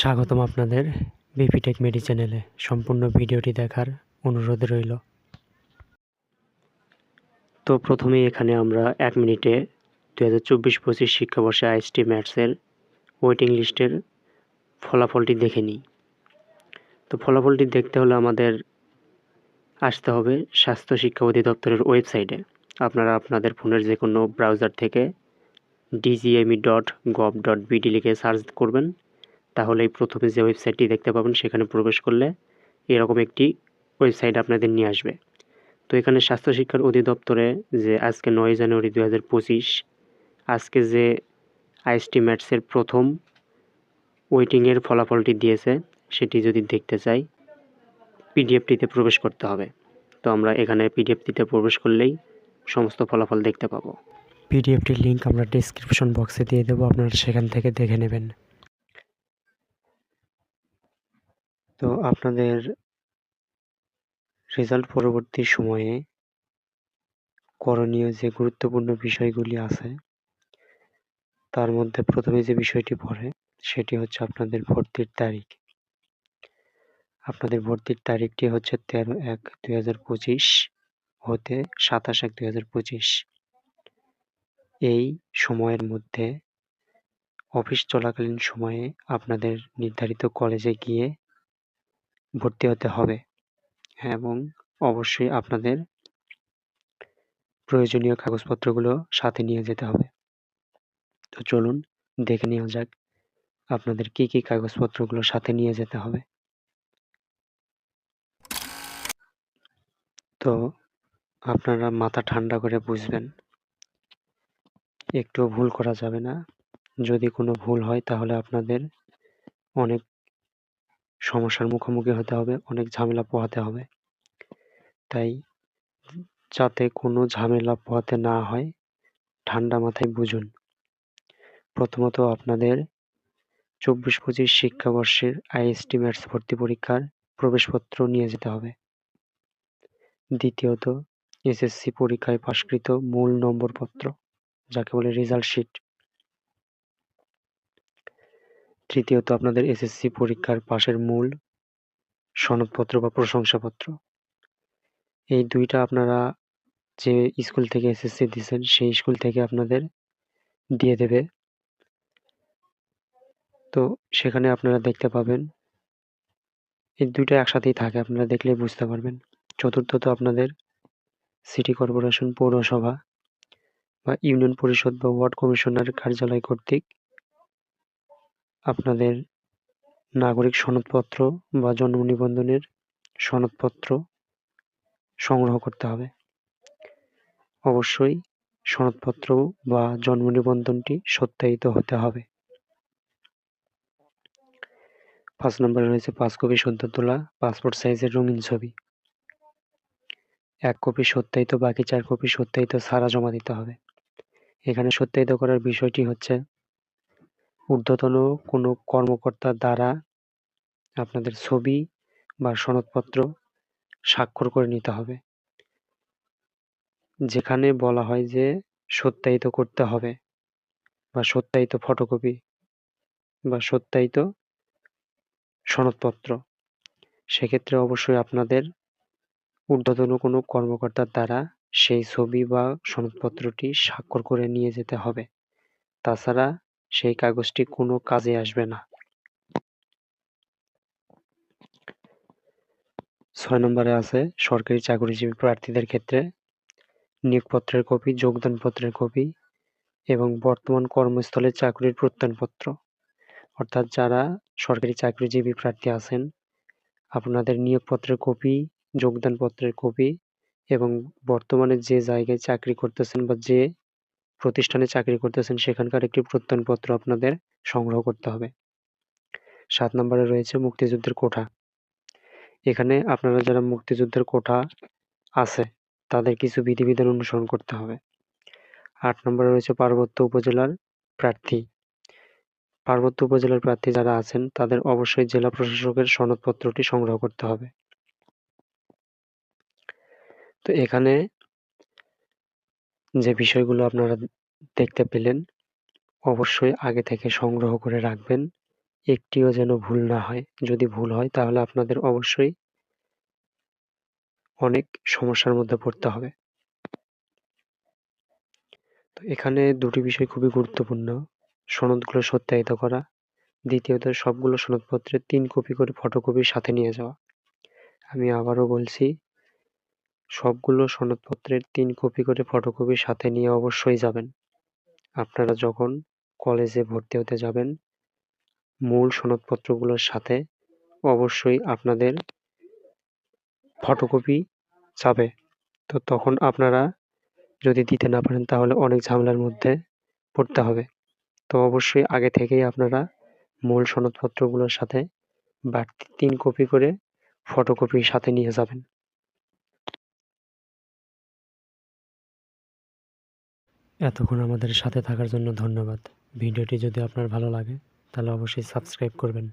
স্বাগতম আপনাদের বিপিটেক মেডি চ্যানেলে। সম্পূর্ণ ভিডিওটি দেখার অনুরোধ রইল। তো প্রথমেই এখানে আমরা 1 মিনিটে 2024-25 শিক্ষাবর্ষে আইএসটি ম্যাথসের ওয়েটিং লিস্টের ফলাফলটি দেখে নিই। তো ফলাফলটি দেখতে হলে আমাদের আসতে হবে স্বাস্থ্য শিক্ষা অধিদপ্তরের ওয়েবসাইটে। আপনারা আপনাদের ফোনের যে কোনো ব্রাউজার থেকে dgme.gov.bd লিখে সার্চ করবেন, তাহলেই প্রথমে যে ওয়েবসাইটটি দেখতে পাবেন সেখানে প্রবেশ করলে এরকম একটি ওয়েবসাইট আপনাদের নিয়ে আসবে। তো এখানে স্বাস্থ্য শিক্ষার অধিদপ্তরে যে আজকে 9 জানুয়ারি 2025 আজকে যে আইএসটি ম্যাথসের প্রথম ওয়েটিংয়ের ফলাফলটি দিয়েছে সেটি যদি দেখতে চাই পিডিএফটিতে প্রবেশ করতে হবে। তো আমরা এখানে পিডিএফটিতে প্রবেশ করলেই সমস্ত ফলাফল দেখতে পাবো। পিডিএফটির লিঙ্ক আমরা ডেসক্রিপশন বক্সে দিয়ে দেবো, আপনারা সেখান থেকে দেখে নেবেন। তো আপনাদের রেজাল্ট পরবর্তী সময়ে করণীয় যে গুরুত্বপূর্ণ বিষয়গুলি আছে তার মধ্যে প্রথমে যে বিষয়টি পড়ে সেটি হচ্ছে আপনাদের ভর্তির তারিখ। আপনাদের ভর্তির তারিখটি হচ্ছে 13/1/2025 হতে 27/1/2025। এই সময়ের মধ্যে অফিস চলাকালীন সময়ে আপনাদের নির্ধারিত কলেজে গিয়ে ভর্তি হতে হবে এবং অবশ্যই আপনাদের প্রয়োজনীয় কাগজপত্রগুলো সাথে নিয়ে যেতে হবে। তো চলুন দেখে নেওয়া যাক আপনাদের কি কি কাগজপত্রগুলো সাথে নিয়ে যেতে হবে। তো আপনারা মাথা ঠান্ডা করে বুঝবেন, একটুও ভুল করা যাবে না। যদি কোনো ভুল হয় তাহলে আপনাদের অনেক সমস্যার মুখোমুখি হতে হবে, অনেক ঝামেলা পোহাতে হবে। তাই যাতে কোনো ঝামেলা পোহাতে না হয় ঠান্ডা মাথায় বুঝুন। প্রথমত আপনাদের 24-25 শিক্ষাবর্ষের আইএসটি ম্যাথস ভর্তি পরীক্ষার প্রবেশপত্র নিয়ে যেতে হবে। দ্বিতীয়ত এসএসসি পরীক্ষায় পাশকৃত মূল নম্বরপত্র, যাকে বলে রেজাল্ট শিট। তৃতীয়ত আপনাদের এসএসসি পরীক্ষার পাশের মূল সনদপত্র বা প্রশংসাপত্র। এই দুইটা আপনারা যে স্কুল থেকে এসএসসি দিয়েছেন সেই স্কুল থেকে আপনাদের দিয়ে দেবে। তো সেখানে আপনারা দেখতে পাবেন এই দুইটা একসাথেই থাকে, আপনারা দেখলেই বুঝতে পারবেন। চতুর্থত আপনাদের সিটি কর্পোরেশন, পৌরসভা বা ইউনিয়ন পরিষদ বা ওয়ার্ড কমিশনার কার্যালয় কর্তৃক আপনাদের নাগরিক সনদপত্র বা জন্ম নিবন্ধনের সনদপত্র সংগ্রহ করতে হবে। অবশ্যই সনদপত্র বা জন্ম নিবন্ধনটি সত্যায়িত হতে হবে। 5 নম্বরে রয়েছে 5 কপি সদ্য তোলা পাসপোর্ট সাইজের রঙিন ছবি। 1 কপি সত্যায়িত, বাকি 4 কপি সত্যায়িত ছাড়া জমা দিতে হবে। এখানে সত্যায়িত করার বিষয়টি হচ্ছে ঊর্ধ্বতন কোনো কর্মকর্তার দ্বারা আপনাদের ছবি বা সনদপত্র স্বাক্ষর করে নিতে হবে। যেখানে বলা হয় যে সত্যায়িত করতে হবে বা সত্যায়িত ফটোকপি বা সত্যায়িত সনদপত্র, সেক্ষেত্রে অবশ্যই আপনাদের ঊর্ধ্বতন কোনো কর্মকর্তার দ্বারা সেই ছবি বা সনদপত্রটি স্বাক্ষর করে নিয়ে যেতে হবে। তাছাড়া সেই কাগজটি কোনো কাজে আসবে না। 6 নম্বরে আছে সরকারি চাকরিজীবী প্রার্থীদের ক্ষেত্রে নিয়োগপত্রের কপি, যোগদানপত্রের কপি এবং বর্তমান কর্মস্থলে চাকরির প্রত্যয়নপত্র। অর্থাৎ যারা সরকারি চাকরিজীবী প্রার্থী আছেন, আপনাদের নিয়োগপত্রের কপি, যোগদানপত্রের কপি এবং বর্তমানে যে জায়গায় চাকরি করতেছেন বা যে প্রতিষ্ঠানে চাকরি করতেছেন সেখানকার একটি প্রত্যয়নপত্র আপনাদের সংগ্রহ করতে হবে। 7 নম্বরে রয়েছে মুক্তিযুদ্ধের কোঠা। এখানে আপনারা যারা মুক্তিযুদ্ধের কোঠা আছে তাদের কিছু বিধিবিধান অনুসরণ করতে হবে। 8 নম্বরে রয়েছে পার্বত্য উপজেলার প্রার্থী। পার্বত্য উপজেলার প্রার্থী যারা আছেন তাদের অবশ্যই জেলা প্রশাসকের সনদপত্রটি সংগ্রহ করতে হবে। তো এখানে যে বিষয়গুলো আপনারা দেখতে পেলেন অবশ্যই আগে থেকে সংগ্রহ করে রাখবেন একটিও যেন ভুল না হয়। যদি ভুল হয় তাহলে আপনাদের অবশ্যই অনেক সমস্যার মধ্যে পড়তে হবে। তো এখানে দুটি বিষয় খুবই গুরুত্বপূর্ণ। সনদগুলো সত্যায়িত করা, দ্বিতীয়ত সবগুলো সনদপত্রের ৩ কপি করে ফটোকপি সাথে নিয়ে যাওয়া। আমি আবারও বলছি, সবগুলো সনদপত্রের ৩ কপি করে ফটোকপি সাথে নিয়ে অবশ্যই যাবেন। আপনারা যখন কলেজে ভর্তি হতে যাবেন, মূল সনদপত্রগুলোর সাথে অবশ্যই আপনাদের ফটোকপি যাবে। তো তখন আপনারা যদি দিতে না পারেন তাহলে অনেক ঝামেলার মধ্যে পড়তে হবে। তো অবশ্যই আগে থেকেই আপনারা মূল সনদপত্রগুলোর সাথে বাড়তি ৩ কপি করে ফটোকপি সাথে নিয়ে যাবেন। এতক্ষণ আমাদের সাথে থাকার জন্য ধন্যবাদ। ভিডিওটি যদি আপনার ভালো লাগে তাহলে অবশ্যই সাবস্ক্রাইব করবেন।